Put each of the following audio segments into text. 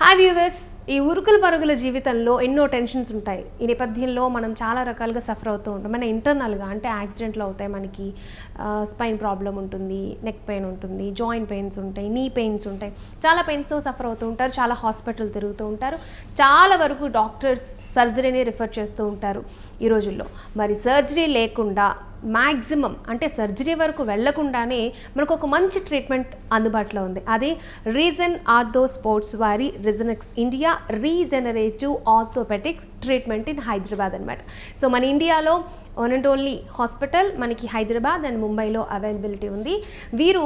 Hi viewers, ఈ ఉరుకుల పరుగుల జీవితంలో ఎన్నో టెన్షన్స్ ఉంటాయి. ఈ నేపథ్యంలో మనం చాలా రకాలుగా సఫర్ అవుతూ ఉంటాం. మన ఇంటర్నల్గా అంటే యాక్సిడెంట్లు అవుతాయి, మనకి స్పైన్ ప్రాబ్లం ఉంటుంది, నెక్ పెయిన్ ఉంటుంది, జాయింట్ పెయిన్స్ ఉంటాయి, నీ పెయిన్స్ ఉంటాయి. చాలా పెయిన్స్తో సఫర్ అవుతూ ఉంటారు, చాలా హాస్పిటల్ తిరుగుతూ ఉంటారు. చాలా వరకు డాక్టర్స్ సర్జరీని రిఫర్ చేస్తూ ఉంటారు ఈ రోజుల్లో. మరి సర్జరీ లేకుండా మ్యాక్సిమం అంటే సర్జరీ వరకు వెళ్లకుండానే మనకు ఒక మంచి ట్రీట్మెంట్ అందుబాటులో ఉంది. అది రీజన్ ఆర్థో స్పోర్ట్స్ వారి Regenex India regenerative orthopaedic treatment in Hyderabad అనమాట. సో మన ఇండియాలో వన్ అండ్ ఓన్లీ హాస్పిటల్ మనకి హైదరాబాద్ అండ్ ముంబైలో అవైలబిలిటీ ఉంది. వీరు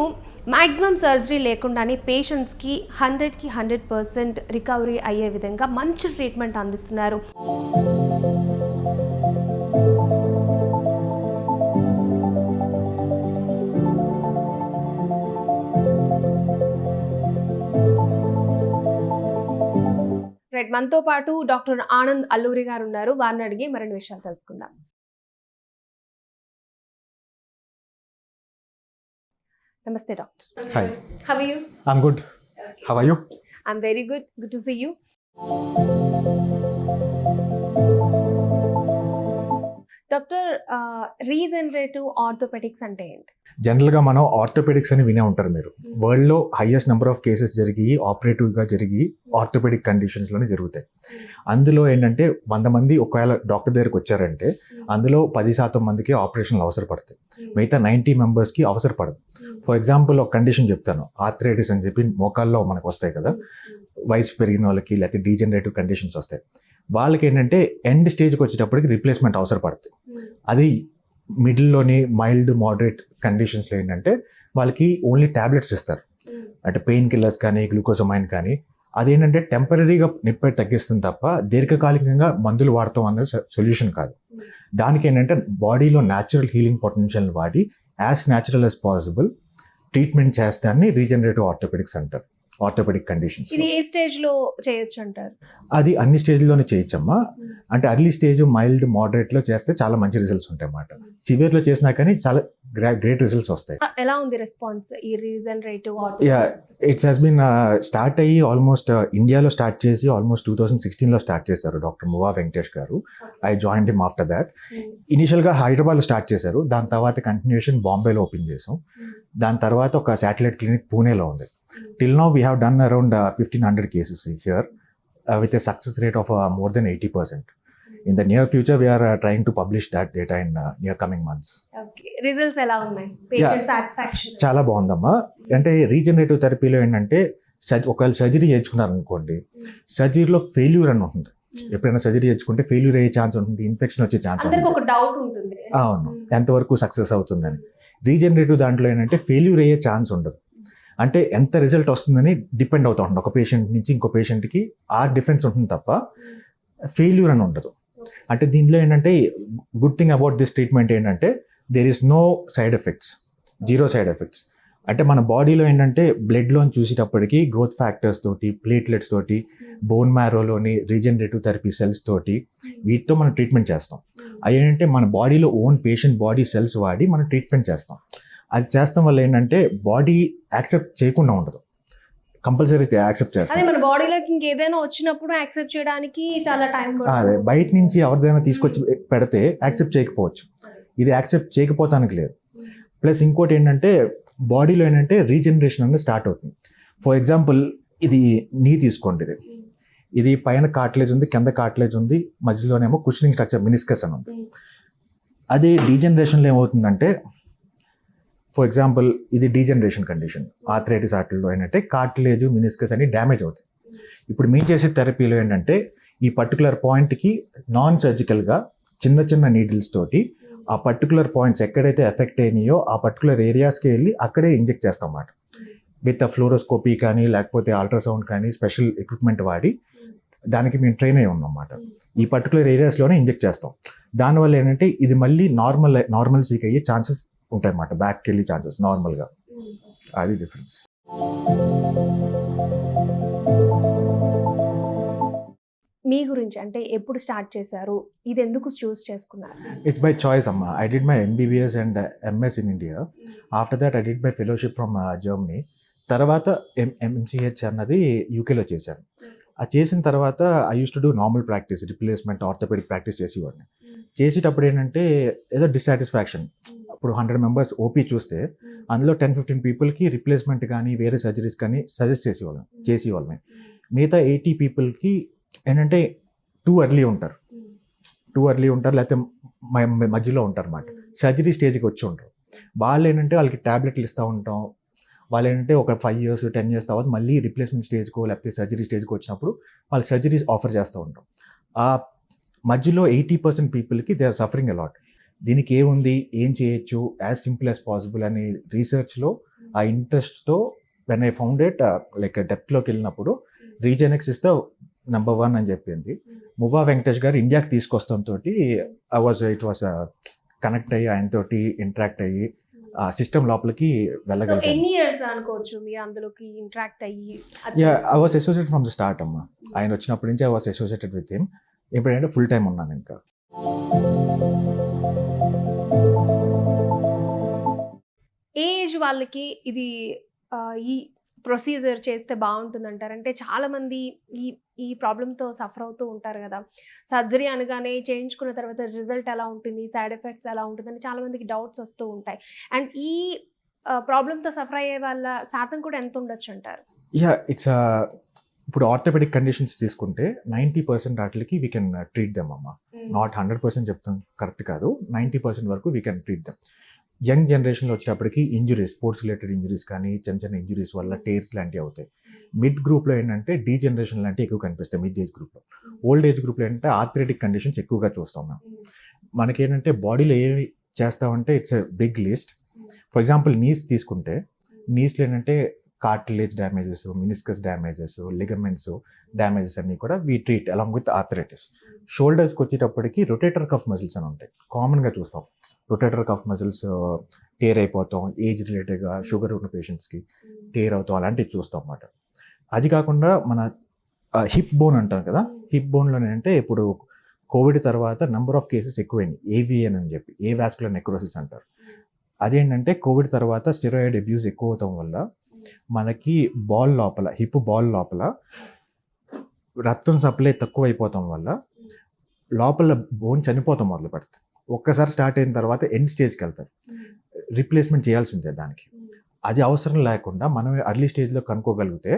మ్యాక్సిమం సర్జరీ లేకుండానే పేషెంట్స్కి 100కి 100% రికవరీ అయ్యే విధంగా మంచి ట్రీట్మెంట్ అందిస్తున్నారు. రైట్, మనతో పాటు డాక్టర్ ఆనంద్ అల్లూరి గారు ఉన్నారు. వారిని అడిగి మరిన్ని విషయాలు తెలుసుకుందాం. నమస్తే doctor. Hi. How are you? I'm good. How are you? I'm very good. Good to see you. Doctor, regenerative orthopedics అంటే ఏంటి? జనరల్గా మనం ఆర్థోపెడిక్స్ అని వినే ఉంటారు మీరు. వరల్డ్లో హైయెస్ట్ నెంబర్ ఆఫ్ కేసెస్ జరిగి ఆపరేటివ్గా జరిగి ఆర్థోపెడిక్ కండిషన్స్లోనే జరుగుతాయి. అందులో ఏంటంటే 100 మంది ఒకవేళ డాక్టర్ దగ్గరికి వచ్చారంటే అందులో 10% మందికి ఆపరేషన్లు అవసరపడతాయి, మిగతా 90 మెంబర్స్కి అవసరపడదు. ఫర్ ఎగ్జాంపుల్ ఒక కండిషన్ చెప్తాను, ఆర్థరైటిస్ అని చెప్పి మోకాల్లో మనకు వస్తాయి కదా, వయసు పెరిగిన వాళ్ళకి లేకపోతే డీజనరేటివ్ కండిషన్స్ వస్తాయి. వాళ్ళకి ఏంటంటే ఎండ్ స్టేజ్కి వచ్చేటప్పటికి రీప్లేస్మెంట్ అవసరపడుతుంది. అది మిడిల్లోని మైల్డ్ మోడరేట్ కండిషన్స్లో ఏంటంటే వాళ్ళకి ఓన్లీ ట్యాబ్లెట్స్ ఇస్తారు, అంటే పెయిన్ కిల్లర్స్ కానీ గ్లూకోజమైన్ కానీ. అదేంటంటే టెంపరీగా నొప్పి తగ్గిస్తుంది తప్ప దీర్ఘకాలికంగా మందులు వాడతాం అనేది సొల్యూషన్ కాదు. దానికి ఏంటంటే బాడీలో న్యాచురల్ హీలింగ్ పొటెన్షియల్ వాడి as natural as possible treatment చేస్తారని రీజనరేటివ్ ఆర్థోపెడిక్స్ అంటారు. ఆర్థోపెడిక్ కండిషన్స్ ఇది ఏ స్టేజ్ లో చేయొచ్చు అంటారు? అది అన్ని స్టేజ్లోనే చేయొచ్చమ్మా. అంటే అర్లీ స్టేజ్, మైల్డ్, మోడరేట్లో చేస్తే చాలా మంచి రిజల్ట్స్ ఉంటాయి అన్నమాట. సివియర్లో చేసినా కానీ చాలా గ్రేట్ రిజల్ట్స్ వస్తాయి. ఎలా ఉంది రెస్పాన్స్ ఈ regenerative? It's has been start అయ్యి ఆల్మోస్ట్ ఇండియాలో స్టార్ట్ చేసి ఆల్మోస్ట్ 2016లో స్టార్ట్ చేశారు డాక్టర్ మువా వెంకటేష్ గారు. I joined him after that. ఇనిషియల్గా హైదరాబాద్లో స్టార్ట్ చేశారు, దాని తర్వాత కంటిన్యూషన్ బాంబేలో ఓపెన్ చేసాం. దాని తర్వాత ఒక శాటిలైట్ క్లినిక్ పూణేలో ఉంది. Till now we have done around 1500 cases here with a success rate of more than 80%. In the near future we are trying to publish that data in near coming months. Okay, results ఎలా ఉన్నాయి? Patient satisfaction చాలా బాగుందమ్మా. అంటే regenerative థెరపీలో ఏంటంటే ఒకవేళ surgery చేయించుకున్నారు అనుకోండి, సర్జరీలో failure అని ఉంటుంది. ఎప్పుడైనా సర్జరీ చేయించుకుంటే ఫెయిల్యూర్ అయ్యే ఛాన్స్ ఉంటుంది, ఇన్ఫెక్షన్ వచ్చే ఛాన్స్ ఉంటుంది. ఒక డౌట్ ఉంటుంది, అవును, ఎంతవరకు సక్సెస్ అవుతుందని. రీజనరేటివ్ దాంట్లో ఏంటంటే ఫెయిల్యూర్ అయ్యే ఛాన్స్ ఉండదు. అంటే ఎంత రిజల్ట్ వస్తుందని డిపెండ్ అవుతూ ఉంటుంది ఒక పేషెంట్ నుంచి ఇంకో పేషెంట్కి, ఆ డిఫరెన్స్ ఉంటుంది తప్ప ఫెయిల్యూర్ అని ఉండదు. అంటే దీనిలో ఏంటంటే good thing about this treatment ఏంటంటే there is no side effects, zero side effects. అంటే మన బాడీలో ఏంటంటే బ్లడ్లోని చూసేటప్పటికి గ్రోత్ ఫ్యాక్టర్స్ తోటి, ప్లేట్లెట్స్ తోటి, బోన్ మ్యారోలోని రీజనరేటివ్ థెరపీ సెల్స్ తోటి, వీటితో మనం ట్రీట్మెంట్ చేస్తాం. అవి ఏంటంటే మన బాడీలో ఓన్ పేషెంట్ బాడీ సెల్స్ వాడి మనం ట్రీట్మెంట్ చేస్తాం. అది చేస్తాం వల్ల ఏంటంటే బాడీ యాక్సెప్ట్ చేయకుండా ఉండదు, కంపల్సరీ యాక్సెప్ట్ చేస్తాం. మన బాడీలోకి ఇంకేదైనా వచ్చినప్పుడు యాక్సెప్ట్ చేయడానికి చాలా టైం. అదే బయట నుంచి ఎవరిదైనా తీసుకొచ్చి పెడితే యాక్సెప్ట్ చేయకపోవచ్చు, ఇది యాక్సెప్ట్ చేయకపోతానికి లేదు. ప్లస్ ఇంకోటి ఏంటంటే బాడీలో ఏంటంటే రీజనరేషన్ అనేది స్టార్ట్ అవుతుంది. ఫర్ ఎగ్జాంపుల్ ఇది నీ తీసుకోండి, ఇది పైన కార్టిలేజ్ ఉంది, కింద కార్టిలేజ్ ఉంది, మధ్యలోనేమో కుషనింగ్ స్ట్రక్చర్ మినిస్కస్ అని ఉంది. అది డీజనరేషన్లో ఏమవుతుందంటే, ఫర్ ఎగ్జాంపుల్ ఇది డీజనరేషన్ కండిషన్, ఆర్థరైటిస్ ఆర్టిల్లో ఏంటంటే కార్టిలేజ్, మినిస్కస్ అని డ్యామేజ్ అవుతాయి. ఇప్పుడు మేము చేసే థెరపీలో ఏంటంటే ఈ పర్టికులర్ పాయింట్కి నాన్ సర్జికల్గా చిన్న చిన్న నీడిల్స్ తోటి ఆ పర్టికులర్ పాయింట్స్ ఎక్కడైతే ఎఫెక్ట్ అయినాయో ఆ పర్టికులర్ ఏరియాస్కి వెళ్ళి అక్కడే ఇంజెక్ట్ చేస్తాం అన్నమాట. విత్ ఫ్లోరోస్కోపీ కానీ లేకపోతే అల్ట్రాసౌండ్ కానీ స్పెషల్ ఎక్విప్మెంట్ వాడి దానికి మేము ట్రైన్ అయి ఉన్నాం అన్నమాట. ఈ పర్టికులర్ ఏరియాస్లోనే ఇంజెక్ట్ చేస్తాం. దానివల్ల ఏంటంటే ఇది మళ్ళీ నార్మల్సీకి అయ్యే ఛాన్సెస్ ఉంటాయి అన్నమాట, బ్యాక్కి వెళ్ళే ఛాన్సెస్ నార్మల్గా. అది డిఫరెన్స్. మీ గురించి అంటే ఎప్పుడు స్టార్ట్ చేశారు, ఇది ఎందుకు చూస్ చేసుకున్నారు? ఇట్స్ బై చాయిస్ అమ్మా. I did my MBBS and MS in India. After that I did my fellowship from Germany. తర్వాత MCH అన్నది యూకేలో చేశాను. అది చేసిన తర్వాత I use to do normal practice, replacement, orthopedic practice చేసేవాడిని. చేసేటప్పుడు ఏంటంటే ఏదో డిస్సాటిస్ఫాక్షన్. ఇప్పుడు 100 మెంబర్స్ ఓపీ చూస్తే అందులో 10-15 పీపుల్కి రిప్లేస్మెంట్ కానీ వేరే సర్జరీస్ కానీ సజెస్ట్ చేసేవాళ్ళమే. మిగతా 80 పీపుల్కి ఏంటంటే టూ ఎర్లీ ఉంటారు, లేకపోతే మధ్యలో ఉంటారు అన్నమాట. సర్జరీ స్టేజ్కి వచ్చి ఉంటారు. వాళ్ళు ఏంటంటే వాళ్ళకి ట్యాబ్లెట్లు ఇస్తూ ఉంటాం. వాళ్ళు ఏంటంటే ఒక 5 years 10 years తర్వాత మళ్ళీ రిప్లేస్మెంట్ స్టేజ్కో లేకపోతే సర్జరీ స్టేజ్కి వచ్చినప్పుడు వాళ్ళు సర్జరీస్ ఆఫర్ చేస్తూ ఉంటాం. ఆ మధ్యలో 80% పీపుల్కి దే ఆర్ సఫరింగ్ అలాట్. దీనికి ఏముంది, ఏం చేయొచ్చు, యాజ్ సింపుల్ యాజ్ పాసిబుల్ అనే రీసెర్చ్లో ఆ ఇంట్రెస్ట్తో when I found it like డెప్త్లోకి వెళ్ళినప్పుడు రీజెనెక్స్ ఇస్ ద నెంబర్ 1 అని చెప్పింది. మువ్వా వెంకటేష్ గారు ఇండియాకి తీసుకొస్తాంతో ఇట్ వాస్ కనెక్ట్ అయ్యి ఆయనతోటి ఇంటరాక్ట్ అయ్యి ఆ సిస్టమ్ లోపలికి వెళ్ళగలిగాను. ఎన్ని ఇయర్స్ అనుకోవచ్చు మీరు అందులోకి ఇంటరాక్ట్ అయ్యి? I was associated from the start అమ్మా. ఆయన వచ్చినప్పటి నుంచి I was associated with him. ఎప్పుడంటే ఫుల్ టైం ఉన్నాను ఇంకా. ఏజ్ వాళ్ళకి ఇది ఈ ప్రొసీజర్ చేస్తే బాగుంటుంది అంటారు? అంటే చాలామంది ఈ ఈ ప్రాబ్లంతో సఫర్ అవుతూ ఉంటారు కదా. సర్జరీ అనగానే చేయించుకున్న తర్వాత రిజల్ట్ ఎలా ఉంటుంది, సైడ్ ఎఫెక్ట్స్ ఎలా ఉంటుందని చాలామందికి డౌట్స్ వస్తూ ఉంటాయి. అండ్ ఈ ప్రాబ్లంతో సఫర్ అయ్యే వాళ్ళ శాతం కూడా ఎంత ఉండొచ్చు అంటారు? ఇట్స్ ఇప్పుడు ఆర్థోపెడిక్ కండిషన్స్ తీసుకుంటే 90% వాటికి వీ కెన్ ట్రీట్ దెమ్ అమ్మా. నాట్ 100% చెప్తాం, కరెక్ట్ కాదు, 90% వరకు we can treat them. Young జనరేషన్లో వచ్చేటప్పటికి ఇంజురీస్, స్పోర్ట్స్ రిలేటెడ్ ఇంజురీస్ కానీ చిన్న ఇంజురీస్ వల్ల టేర్స్ లాంటివి అవుతాయి. మిడ్ గ్రూప్లో ఏంటంటే డీజనరేషన్ లాంటివి ఎక్కువ కనిపిస్తాయి మిడ్ ఏజ్ గ్రూప్లో. ఓల్డ్ ఏజ్ గ్రూప్లో ఏంటంటే ఆర్థరైటిక్ కండిషన్స్ ఎక్కువగా చూస్తాం మేము. మనకేంటంటే బాడీలో ఏమి చేస్తామంటే it's a big list. For example knees తీసుకుంటే, నీస్లో ఏంటంటే cartilage damages, meniscus damages, ligaments damages అన్నీ కూడా we treat along with arthritis. షోల్డర్స్కి వచ్చేటప్పటికి రొటేటర్ కఫ్ మజిల్స్ అని ఉంటాయి, కామన్గా చూస్తాం. రొటేటర్ కఫ్ మజిల్స్ టేర్ అయిపోతాం, ఏజ్ రిలేటెడ్గా షుగర్ ఉన్న పేషెంట్స్కి టేర్ అవుతాం, అలాంటివి చూస్తాం అన్నమాట. అది కాకుండా మన హిప్ బోన్ అంటాం కదా, హిప్ బోన్లో ఏంటంటే ఇప్పుడు కోవిడ్ తర్వాత నెంబర్ ఆఫ్ కేసెస్ ఎక్కువైంది, ఏవిఎన్ అని చెప్పి, ఏ వాస్కులర్ నెక్రోసిస్ అంటారు. అదేంటంటే కోవిడ్ తర్వాత స్టెరాయిడ్ అబ్యూస్ ఎక్కువ అవటం వల్ల మనకి బాల్ లోపల, హిప్ బాల్ లోపల రక్తం సప్లై తక్కువ అయిపోవటం వల్ల లోపల బోన్ చనిపోతాం మొదలు పెడతాం. ఒక్కసారి స్టార్ట్ అయిన తర్వాత ఎండ్ స్టేజ్కి వెళ్తారు, రీప్లేస్మెంట్ చేయాల్సిందే దానికి. అది అవసరం లేకుండా మనం అర్లీ స్టేజ్లో కనుక్కోగలిగితే